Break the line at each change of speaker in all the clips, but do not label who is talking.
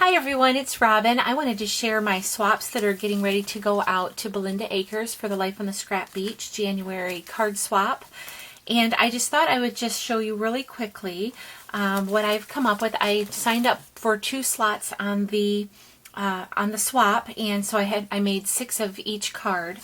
Hi everyone, it's Robin. I wanted to share my swaps that are getting ready to go out to Belinda Acres for the Life on the Scrap Beach January card swap. And I just thought I would just show you really quickly what I've come up with. I signed up for 2 slots on the swap, and so I made 6 of each card.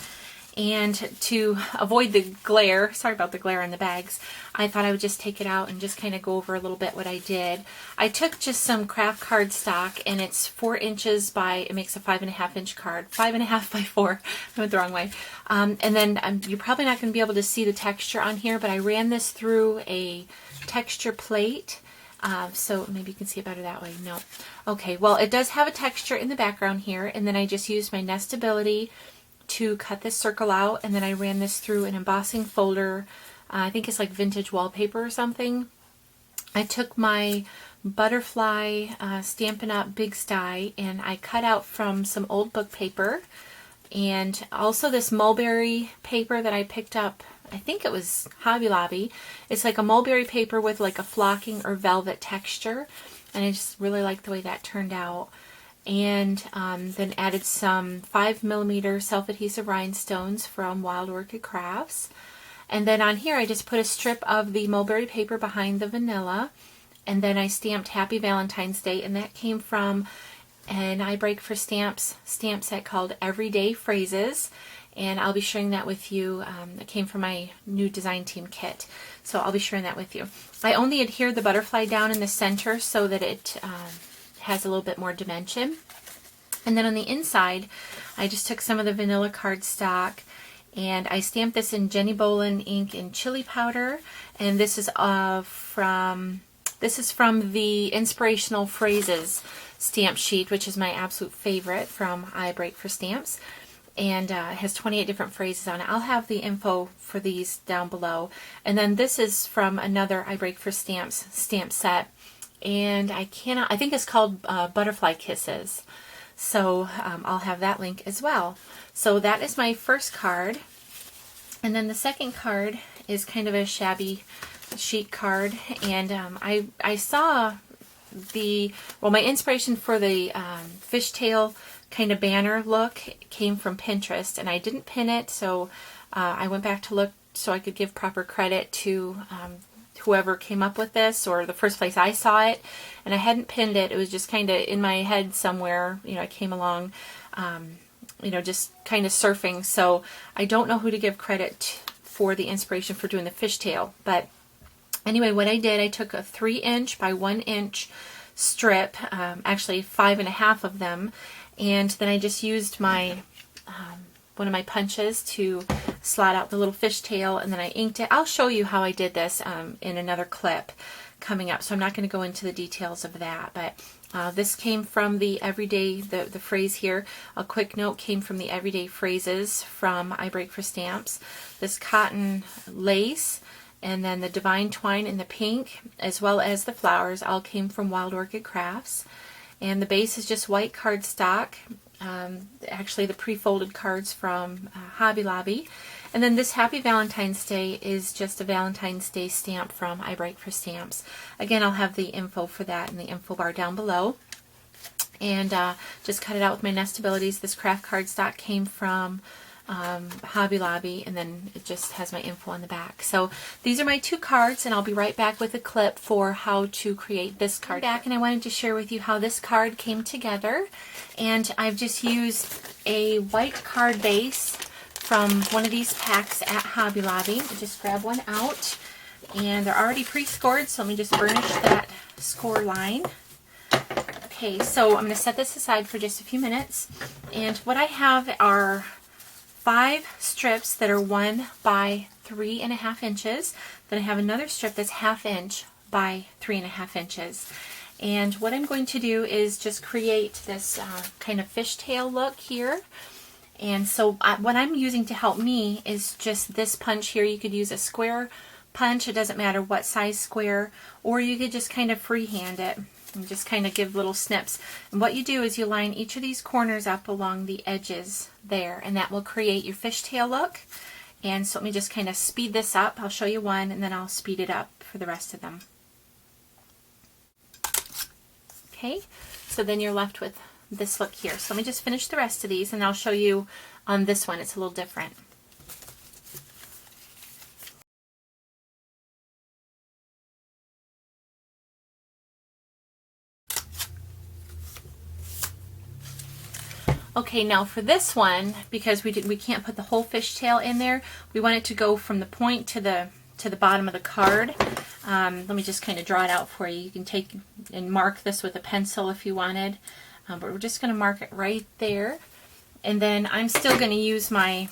And to avoid the glare, sorry about the glare on the bags, I thought I would just take it out and just kind of go over a little bit what I did. I took just some craft card stock, and it's 4 inches by, it makes a 5.5 inch card, 5.5 by 4, I went the wrong way. And then you're probably not going to be able to see the texture on here, but I ran this through a texture plate. So maybe you can see it better that way. No. Okay, well it does have a texture in the background here, and then I just used my Nestability to cut this circle out, and then I ran this through an embossing folder. I think it's like vintage wallpaper or something. I took my butterfly Stampin' Up! Big Sty, and I cut out from some old book paper, and also this mulberry paper that I picked up. I think it was Hobby Lobby. It's like a mulberry paper with like a flocking or velvet texture, and I just really like the way that turned out. And then added some 5mm self-adhesive rhinestones from Wild Orchid Crafts. And then on here I just put a strip of the mulberry paper behind the vanilla, and then I stamped Happy Valentine's Day, and that came from an I Break for Stamps stamp set called Everyday Phrases, and I'll be sharing that with you. It came from my new design team kit, so I'll be sharing that with you. I only adhered the butterfly down in the center so that it has a little bit more dimension. And then on the inside, I just took some of the vanilla cardstock, and I stamped this in Jenny Bolin ink in chili powder, and this is from the Inspirational Phrases stamp sheet, which is my absolute favorite from I Break for Stamps, and it has 28 different phrases on it. I'll have the info for these down below. And then this is from another I Break for Stamps stamp set, and I think it's called Butterfly Kisses. So I'll have that link as well. So that is my first card. And then the second card is kind of a shabby chic card. And I saw my inspiration for the fishtail kind of banner look came from Pinterest. And I didn't pin it, so I went back to look so I could give proper credit to whoever came up with this, or the first place I saw it, and I hadn't pinned it. It was just kind of in my head somewhere. I came along, just kind of surfing. So I don't know who to give credit for the inspiration for doing the fishtail. But anyway, what I did, I took a 3 inch by 1 inch strip, actually 5.5 of them, and then I just used my one of my punches to slot out the little fishtail, and then I inked it. I'll show you how I did this in another clip coming up, so I'm not going to go into the details of that. But this came from the Everyday, the phrase here, a quick note came from the Everyday Phrases from I Break for Stamps. This cotton lace, and then the Divine Twine in the pink, as well as the flowers, all came from Wild Orchid Crafts. And the base is just white cardstock. Actually the pre-folded cards from Hobby Lobby. And then this Happy Valentine's Day is just a Valentine's Day stamp from I Break for Stamps. Again, I'll have the info for that in the info bar down below. And just cut it out with my Nestabilities. This craft cardstock came from Hobby Lobby, and then it just has my info on the back. So these are my 2 cards, and I'll be right back with a clip for how to create this card. And I wanted to share with you how this card came together, and I've just used a white card base from one of these packs at Hobby Lobby. I just grab one out, and they're already pre-scored, so let me just burnish that score line. Okay, so I'm going to set this aside for just a few minutes, and what I have are 5 strips that are 1 by 3.5 inches. Then I have another strip that's 1/2 inch by 3.5 inches. And what I'm going to do is just create this kind of fishtail look here. And so what I'm using to help me is just this punch here. You could use a square punch, it doesn't matter what size square, or you could just kind of freehand it and just kind of give little snips. And what you do is you line each of these corners up along the edges there, and that will create your fishtail look. And so let me just kind of speed this up. I'll show you one, and then I'll speed it up for the rest of them. Okay, So then you're left with this look here. So let me just finish the rest of these and I'll show you on this one. It's a little different. Okay, now for this one, because we can't put the whole fishtail in there, we want it to go from the point to the bottom of the card. Let me just kind of draw it out for you. You can take and mark this with a pencil if you wanted, but we're just going to mark it right there. And then I'm still going to use my,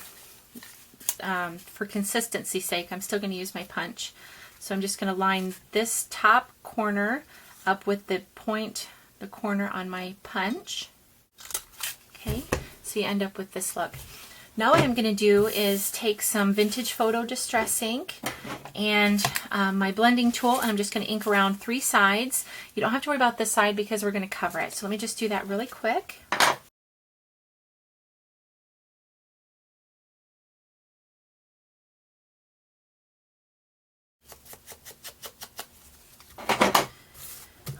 for consistency's sake, I'm still going to use my punch. So I'm just going to line this top corner up with the point, the corner on my punch. Okay, so you end up with this look. Now what I'm going to do is take some Vintage Photo Distress ink and my blending tool, and I'm just going to ink around 3 sides. You don't have to worry about this side because we're going to cover it. So let me just do that really quick.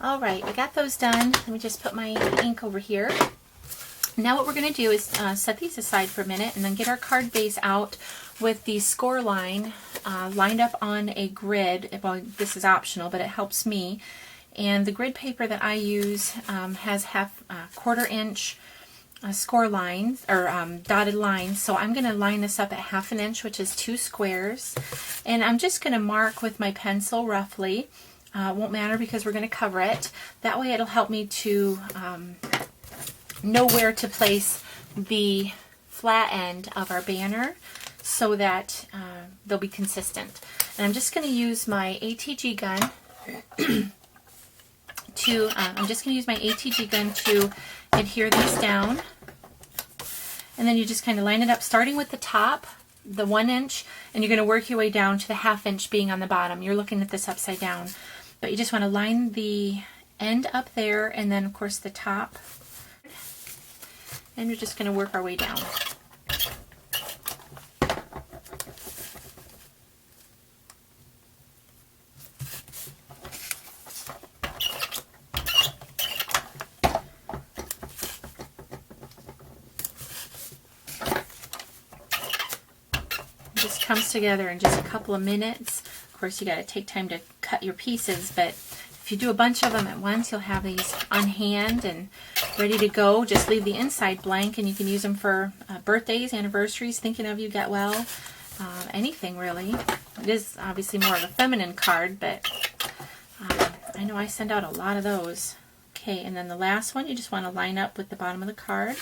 All right, I got those done. Let me just put my ink over here. Now what we're going to do is set these aside for a minute and then get our card base out with the score line lined up on a grid. Well, this is optional, but it helps me. And the grid paper that I use has quarter-inch score lines, or dotted lines. So I'm going to line this up at 1/2 inch, which is 2 squares. And I'm just going to mark with my pencil roughly. It won't matter because we're going to cover it. That way it'll help me to know where to place the flat end of our banner so that they'll be consistent. And I'm just going to use my ATG gun to adhere these down. And then you just kind of line it up, starting with the top, the 1 inch, and you're going to work your way down to the 1/2 inch being on the bottom. You're looking at this upside down, but you just want to line the end up there, and then of course the top. And we're just going to work our way down. It just comes together in just a couple of minutes. Of course, you got to take time to cut your pieces, but if you do a bunch of them at once, you'll have these on hand and ready to go. Just leave the inside blank and you can use them for birthdays, anniversaries, thinking of you, get well, anything really. It is obviously more of a feminine card, but I know I send out a lot of those. Okay, and then the last one, you just want to line up with the bottom of the card.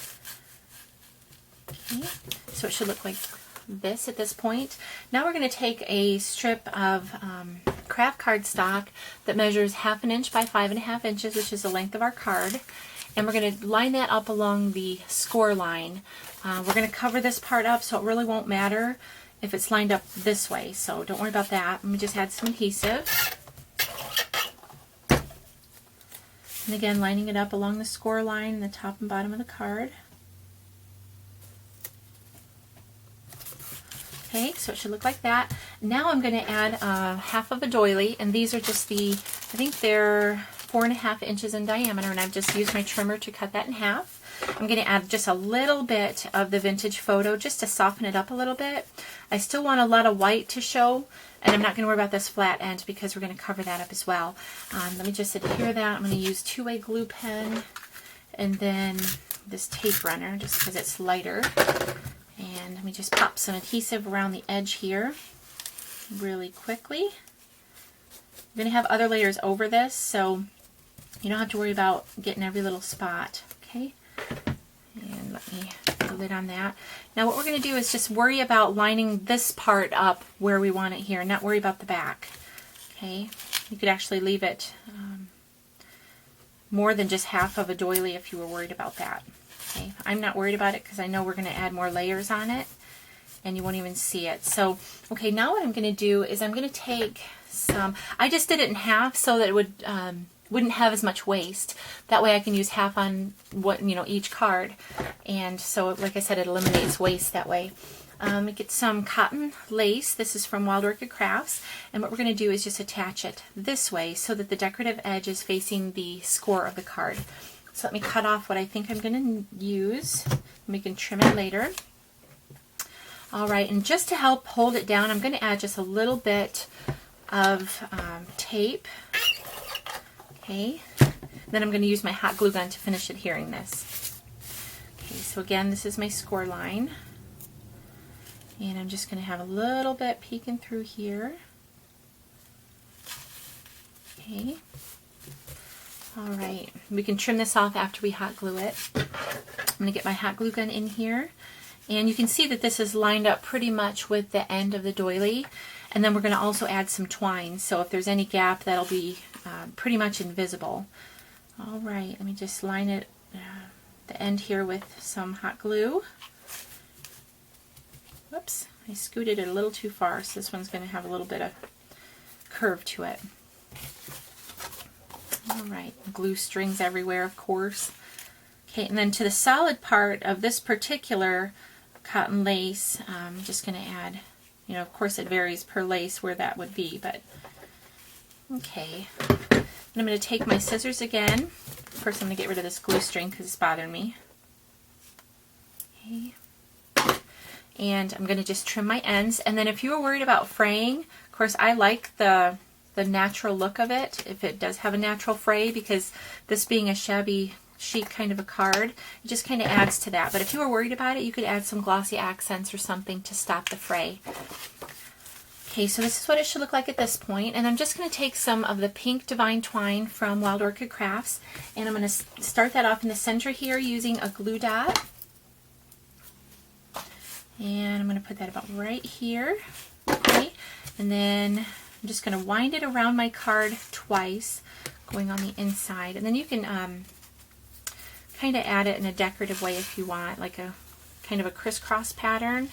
Okay, so it should look like this at this point. Now we're going to take a strip of craft cardstock that measures 1/2 inch by 5.5 inches, which is the length of our card. And we're going to line that up along the score line. We're going to cover this part up, so it really won't matter if it's lined up this way. So don't worry about that. Let me just add some adhesive. And again, lining it up along the score line, the top and bottom of the card. Okay, so it should look like that. Now I'm going to add 1/2 of a doily, and these are just I think they're 4.5 inches in diameter, and I've just used my trimmer to cut that in half. I'm going to add just a little bit of the Vintage Photo just to soften it up a little bit. I still want a lot of white to show, and I'm not going to worry about this flat end because we're going to cover that up as well. Let me just adhere that. I'm going to use 2-way glue pen and then this tape runner just because it's lighter. And let me just pop some adhesive around the edge here really quickly. I'm going to have other layers over this, so you don't have to worry about getting every little spot. Okay, and let me put the lid on that. Now what we're going to do is just worry about lining this part up where we want it here, not worry about the back. Okay, you could actually leave it more than just 1/2 of a doily if you were worried about that. Okay, I'm not worried about it because I know we're going to add more layers on it and you won't even see it. So, okay, now what I'm going to do is I'm going to take some, I just did it in half so that it wouldn't have as much waste. That way I can use 1/2 on each card. And so, like I said, it eliminates waste that way. Get some cotton lace. This is from Wild Orchid Crafts. And what we're going to do is just attach it this way so that the decorative edge is facing the score of the card. So let me cut off what I think I'm going to use. We can trim it later. All right, and just to help hold it down, I'm going to add just a little bit of tape. Okay, then I'm going to use my hot glue gun to finish adhering this. Okay, so again, this is my score line. And I'm just going to have a little bit peeking through here. Okay. All right, we can trim this off after we hot glue it. I'm going to get my hot glue gun in here. And you can see that this is lined up pretty much with the end of the doily. And then we're going to also add some twine. So if there's any gap, that'll be pretty much invisible. All right, let me just line it, the end here with some hot glue. Whoops, I scooted it a little too far, so this one's going to have a little bit of curve to it. All right, glue strings everywhere, of course. Okay, and then to the solid part of this particular cotton lace, I'm just going to add, you know, of course it varies per lace where that would be, but okay. And I'm going to take my scissors again. First I'm going to get rid of this glue string because it's bothering me. Okay. And I'm going to just trim my ends. And then if you were worried about fraying, of course I like the natural look of it, if it does have a natural fray, because this being a shabby chic kind of a card, it just kind of adds to that. But if you were worried about it, you could add some glossy accents or something to stop the fray. Okay, so this is what it should look like at this point. And I'm just going to take some of the pink divine twine from Wild Orchid Crafts, and I'm going to start that off in the center here using a glue dot. And I'm going to put that about right here. Okay, and then I'm just going to wind it around my card twice, going on the inside. And then you can kind of add it in a decorative way if you want, like a kind of a crisscross pattern.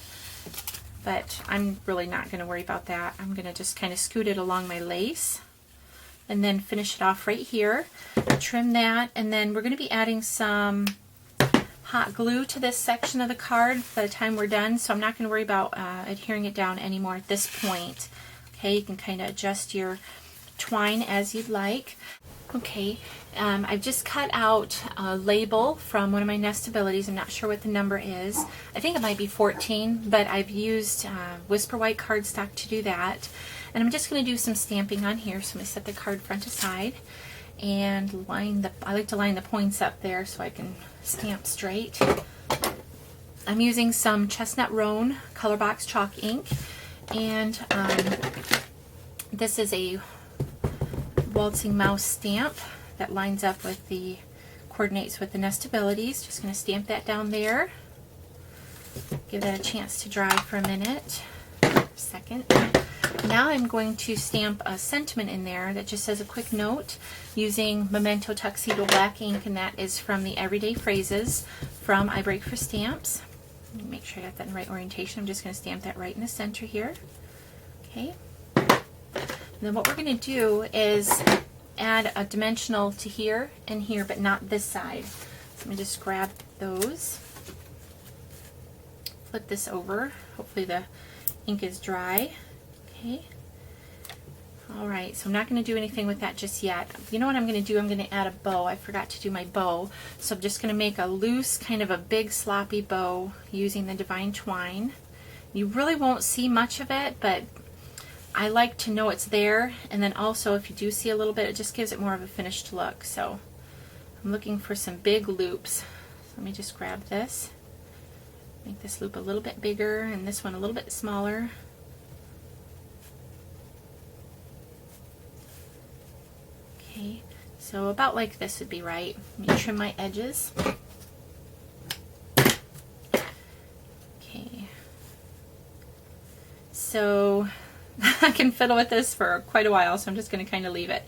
But I'm really not going to worry about that. I'm going to just kind of scoot it along my lace and then finish it off right here. Trim that, and then we're going to be adding some hot glue to this section of the card by the time we're done, so I'm not going to worry about adhering it down anymore at this point. Okay, you can kind of adjust your twine as you'd like. Okay, I've just cut out a label from one of my Nestabilities. I'm not sure what the number is. I think it might be 14, but I've used Whisper White cardstock to do that. And I'm just going to do some stamping on here, so I'm going to set the card front aside and I like to line the points up there so I can stamp straight. I'm using some Chestnut Roan Color Box chalk ink, and this is a Waltzing Mouse stamp that lines up with coordinates with the Nestabilities. Just going to stamp that down there. Give that a chance to dry for a minute. Second. Now I'm going to stamp a sentiment in there that just says a quick note using Memento Tuxedo Black ink, and that is from the Everyday Phrases from I Break for Stamps. Let me make sure I got that in the right orientation. I'm just going to stamp that right in the center here. Okay. And then what we're going to do is add a dimensional to here and here, but not this side. So let me just grab those. Flip this over. Hopefully the ink is dry. Okay. Alright, so I'm not going to do anything with that just yet. You know what I'm going to do? I'm going to add a bow. I forgot to do my bow. So I'm just going to make a loose, kind of a big sloppy bow using the Divine Twine. You really won't see much of it, but I like to know it's there. And then also, if you do see a little bit, it just gives it more of a finished look. So I'm looking for some big loops. So let me just grab this. Make this loop a little bit bigger and this one a little bit smaller. Okay, so about like this would be right. Let me trim my edges. Okay, so I can fiddle with this for quite a while, so I'm just going to kind of leave it.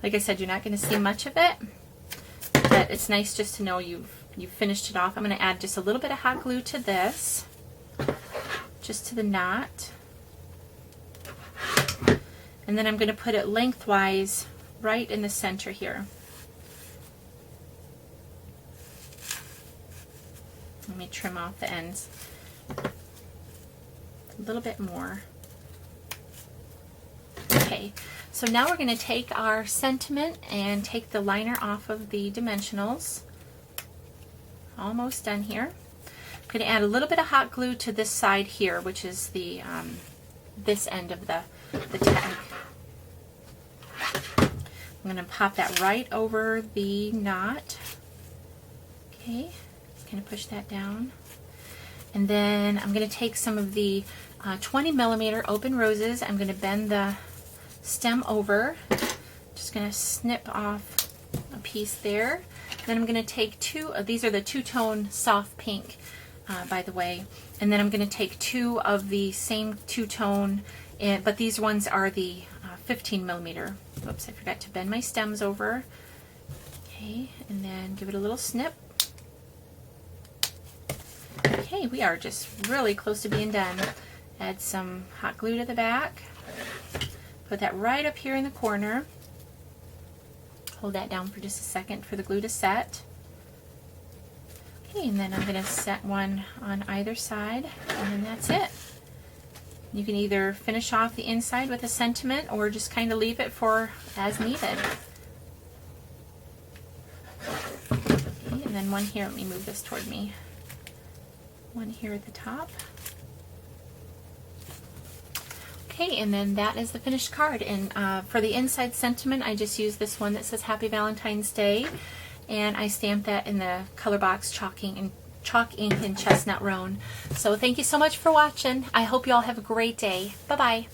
Like I said, you're not going to see much of it, but it's nice just to know you've finished it off. I'm going to add just a little bit of hot glue to this, just to the knot, and then I'm going to put it lengthwise right in the center here. Let me trim off the ends a little bit more. Okay, so now we're going to take our sentiment and take the liner off of the dimensionals. almost done here. I'm going to add a little bit of hot glue to this side here, which is the this end of the tag. I'm going to pop that right over the knot. Okay, just going to push that down. And then I'm going to take some of the 20 millimeter open roses. I'm going to bend the stem over. Just going to snip off a piece there. Then I'm going to take these are the two-tone soft pink, by the way. And then I'm going to take 2 of the same two-tone, but these ones are the 15 millimeter. Oops, I forgot to bend my stems over. Okay, and then give it a little snip. Okay, we are just really close to being done. Add some hot glue to the back. Put that right up here in the corner. Hold that down for just a second for the glue to set. Okay, and then I'm going to set one on either side, and then that's it. You can either finish off the inside with a sentiment or just kind of leave it for as needed. Okay, and then one here, let me move this toward me. One here at the top. Okay, and then that is the finished card. And for the inside sentiment, I just used this one that says Happy Valentine's Day, and I stamped that in the color box chalk ink and chestnut roan. So thank you so much for watching. I hope you all have a great day. Bye-bye.